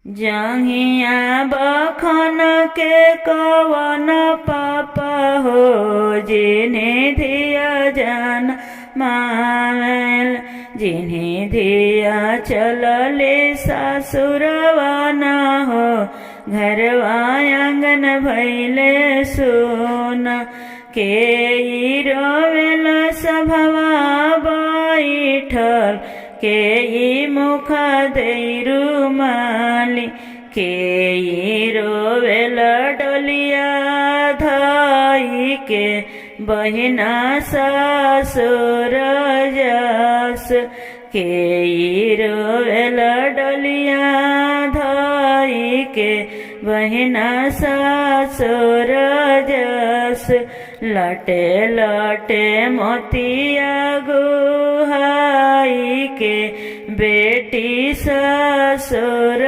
जहिया बखन के कवन पाप हो, जिन्हें धिया जान मावेल, जिन्हें धिया चलले सासुरवा न हो, घरवा आंगन भैले सुन, के रोवेल सभवा बैठल, के मुख दे रुमाली, के रोवेल डोलिया धाई के, बहिना सासुर जस, के रोवेल डोलिया धाई के, बहिना सासुर जस, लटे लटे मोतिया गुहाई के, बेटी ससुर